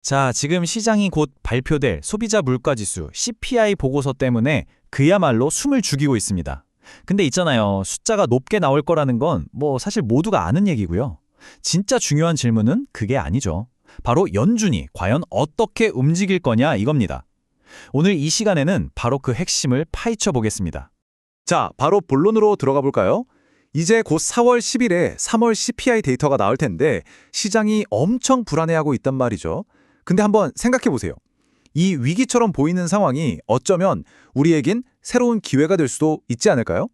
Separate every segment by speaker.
Speaker 1: 자, 지금 시장이 곧 발표될 소비자 물가지수 CPI 보고서 때문에 그야말로 숨을 죽이고 있습니다. 근데 있잖아요. 숫자가 높게 나올 거라는 건 사실 모두가 아는 얘기고요. 진짜 중요한 질문은 그게 아니죠. 바로 연준이 과연 어떻게 움직일 거냐 이겁니다. 오늘 이 시간에는 바로 그 핵심을 파헤쳐 보겠습니다.
Speaker 2: 자, 바로 본론으로 들어가 볼까요? 이제 곧 4월 10일에 3월 CPI 데이터가 나올 텐데 시장이 엄청 불안해하고 있단 말이죠. 근데 한번 생각해 보세요. 이 위기처럼 보이는 상황이 어쩌면 우리에겐 새로운 기회가 될 수도 있지 않을까요?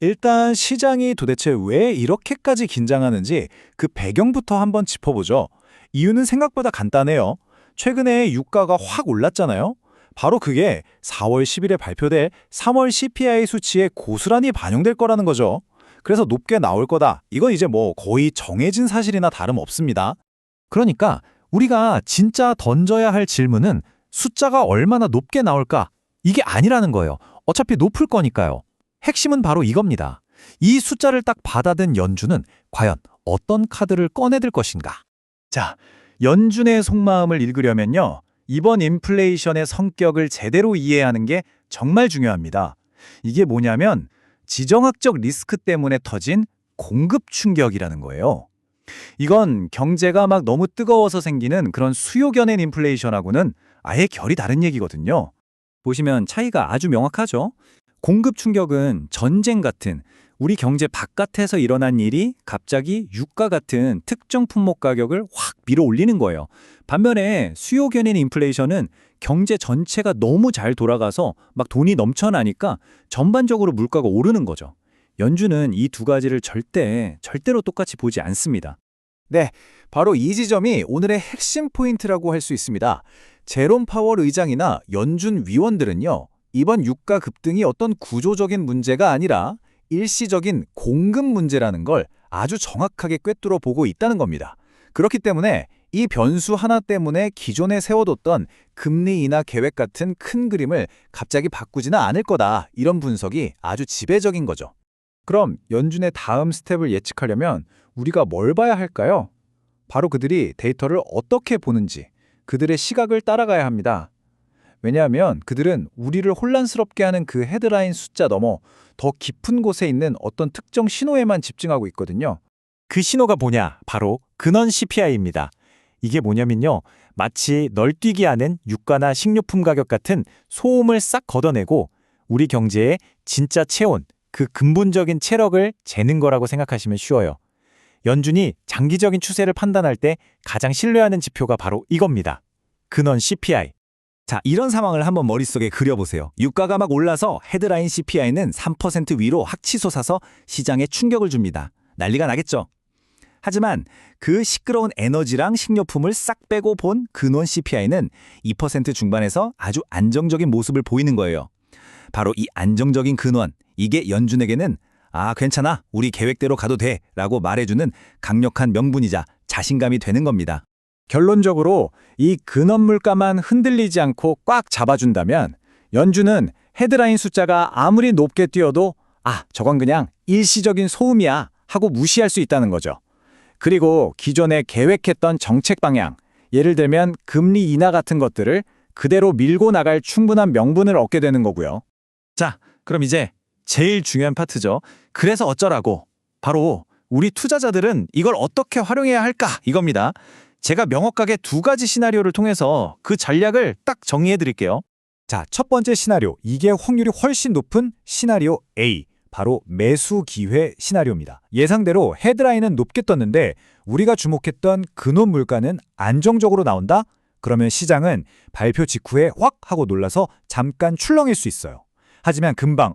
Speaker 3: 일단 시장이 도대체 왜 이렇게까지 긴장하는지 그 배경부터 한번 짚어보죠. 이유는 생각보다 간단해요. 최근에 유가가 확 올랐잖아요. 바로 그게 4월 10일에 발표될 3월 CPI 수치에 고스란히 반영될 거라는 거죠. 그래서 높게 나올 거다. 이건 이제 거의 정해진 사실이나 다름없습니다.
Speaker 1: 그러니까 우리가 진짜 던져야 할 질문은 숫자가 얼마나 높게 나올까? 이게 아니라는 거예요. 어차피 높을 거니까요. 핵심은 바로 이겁니다. 이 숫자를 딱 받아든 연준은 과연 어떤 카드를 꺼내들 것인가?
Speaker 3: 자, 연준의 속마음을 읽으려면요. 이번 인플레이션의 성격을 제대로 이해하는 게 정말 중요합니다. 이게 뭐냐면 지정학적 리스크 때문에 터진 공급 충격이라는 거예요. 이건 경제가 막 너무 뜨거워서 생기는 그런 수요 견인 인플레이션하고는 아예 결이 다른 얘기거든요. 보시면 차이가 아주 명확하죠. 공급 충격은 전쟁 같은 우리 경제 바깥에서 일어난 일이 갑자기 유가 같은 특정 품목 가격을 확 밀어올리는 거예요. 반면에 수요 견인 인플레이션은 경제 전체가 너무 잘 돌아가서 막 돈이 넘쳐나니까 전반적으로 물가가 오르는 거죠. 연준은 이 두 가지를 절대로 똑같이 보지 않습니다.
Speaker 2: 네, 바로 이 지점이 오늘의 핵심 포인트라고 할 수 있습니다. 제롬 파월 의장이나 연준 위원들은요, 이번 유가 급등이 어떤 구조적인 문제가 아니라 일시적인 공급 문제라는 걸 아주 정확하게 꿰뚫어 보고 있다는 겁니다. 그렇기 때문에 이 변수 하나 때문에 기존에 세워뒀던 금리 인하 계획 같은 큰 그림을 갑자기 바꾸지는 않을 거다. 이런 분석이 아주 지배적인 거죠. 그럼 연준의 다음 스텝을 예측하려면 우리가 뭘 봐야 할까요? 바로 그들이 데이터를 어떻게 보는지, 그들의 시각을 따라가야 합니다. 왜냐하면 그들은 우리를 혼란스럽게 하는 그 헤드라인 숫자 넘어 더 깊은 곳에 있는 어떤 특정 신호에만 집중하고 있거든요.
Speaker 3: 그 신호가 뭐냐? 바로 근원 CPI입니다. 이게 뭐냐면요. 마치 널뛰기 하는 유가나 식료품 가격 같은 소음을 싹 걷어내고 우리 경제의 진짜 체온, 그 근본적인 체력을 재는 거라고 생각하시면 쉬워요. 연준이 장기적인 추세를 판단할 때 가장 신뢰하는 지표가 바로 이겁니다. 근원 CPI.
Speaker 2: 자, 이런 상황을 한번 머릿속에 그려보세요. 유가가 막 올라서 헤드라인 CPI는 3% 위로 확 치솟아서 시장에 충격을 줍니다. 난리가 나겠죠. 하지만 그 시끄러운 에너지랑 식료품을 싹 빼고 본 근원 CPI는 2% 중반에서 아주 안정적인 모습을 보이는 거예요. 바로 이 안정적인 근원, 이게 연준에게는 괜찮아, 우리 계획대로 가도 돼 라고 말해주는 강력한 명분이자 자신감이 되는 겁니다.
Speaker 3: 결론적으로 이 근원 물가만 흔들리지 않고 꽉 잡아준다면 연준은 헤드라인 숫자가 아무리 높게 뛰어도 저건 그냥 일시적인 소음이야 하고 무시할 수 있다는 거죠. 그리고 기존에 계획했던 정책 방향, 예를 들면 금리 인하 같은 것들을 그대로 밀고 나갈 충분한 명분을 얻게 되는 거고요.
Speaker 1: 자, 그럼 이제 제일 중요한 파트죠. 그래서 어쩌라고? 바로 우리 투자자들은 이걸 어떻게 활용해야 할까? 이겁니다. 제가 명확하게 두 가지 시나리오를 통해서 그 전략을 딱 정리해 드릴게요.
Speaker 3: 자, 첫 번째 시나리오, 이게 확률이 훨씬 높은 시나리오 A, 바로 매수 기회 시나리오입니다. 예상대로 헤드라인은 높게 떴는데 우리가 주목했던 근원 물가는 안정적으로 나온다? 그러면 시장은 발표 직후에 확 하고 놀라서 잠깐 출렁일 수 있어요. 하지만 금방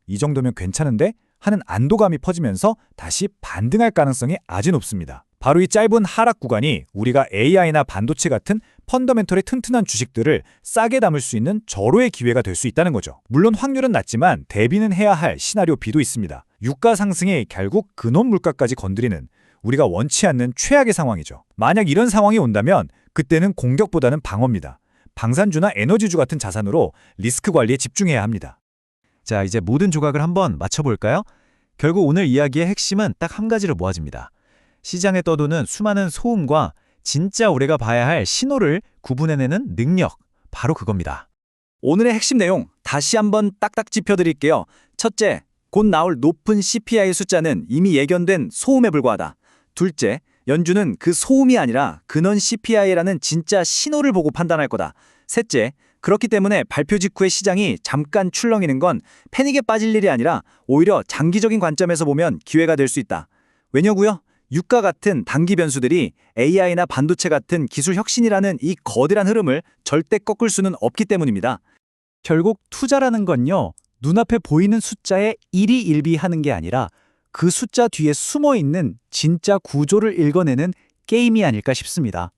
Speaker 3: 이 정도면 괜찮은데? 하는 안도감이 퍼지면서 다시 반등할 가능성이 아주 높습니다. 바로 이 짧은 하락 구간이 우리가 AI나 반도체 같은 펀더멘털이 튼튼한 주식들을 싸게 담을 수 있는 절호의 기회가 될 수 있다는 거죠. 물론 확률은 낮지만 대비는 해야 할 시나리오 B도 있습니다. 유가 상승이 결국 근원 물가까지 건드리는 우리가 원치 않는 최악의 상황이죠. 만약 이런 상황이 온다면 그때는 공격보다는 방어입니다. 방산주나 에너지주 같은 자산으로 리스크 관리에 집중해야 합니다.
Speaker 1: 자, 이제 모든 조각을 한번 맞춰볼까요? 결국 오늘 이야기의 핵심은 딱 한 가지로 모아집니다. 시장에 떠도는 수많은 소음과 진짜 우리가 봐야 할 신호를 구분해내는 능력, 바로 그겁니다.
Speaker 2: 오늘의 핵심 내용 다시 한번 딱딱 짚어드릴게요. 첫째, 곧 나올 높은 CPI 숫자는 이미 예견된 소음에 불과하다. 둘째, 연준은 그 소음이 아니라 근원 CPI라는 진짜 신호를 보고 판단할 거다. 셋째, 그렇기 때문에 발표 직후에 시장이 잠깐 출렁이는 건 패닉에 빠질 일이 아니라 오히려 장기적인 관점에서 보면 기회가 될 수 있다. 왜냐고요? 유가 같은 단기 변수들이 AI나 반도체 같은 기술 혁신이라는 이 거대한 흐름을 절대 꺾을 수는 없기 때문입니다.
Speaker 3: 결국 투자라는 건요, 눈앞에 보이는 숫자에 일희일비하는 게 아니라 그 숫자 뒤에 숨어 있는 진짜 구조를 읽어내는 게임이 아닐까 싶습니다.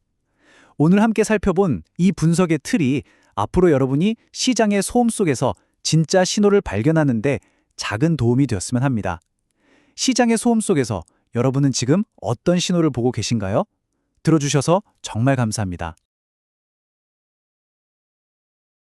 Speaker 3: 오늘 함께 살펴본 이 분석의 틀이 앞으로 여러분이 시장의 소음 속에서 진짜 신호를 발견하는데 작은 도움이 되었으면 합니다. 시장의 소음 속에서 여러분은 지금 어떤 신호를 보고 계신가요? 들어주셔서 정말 감사합니다.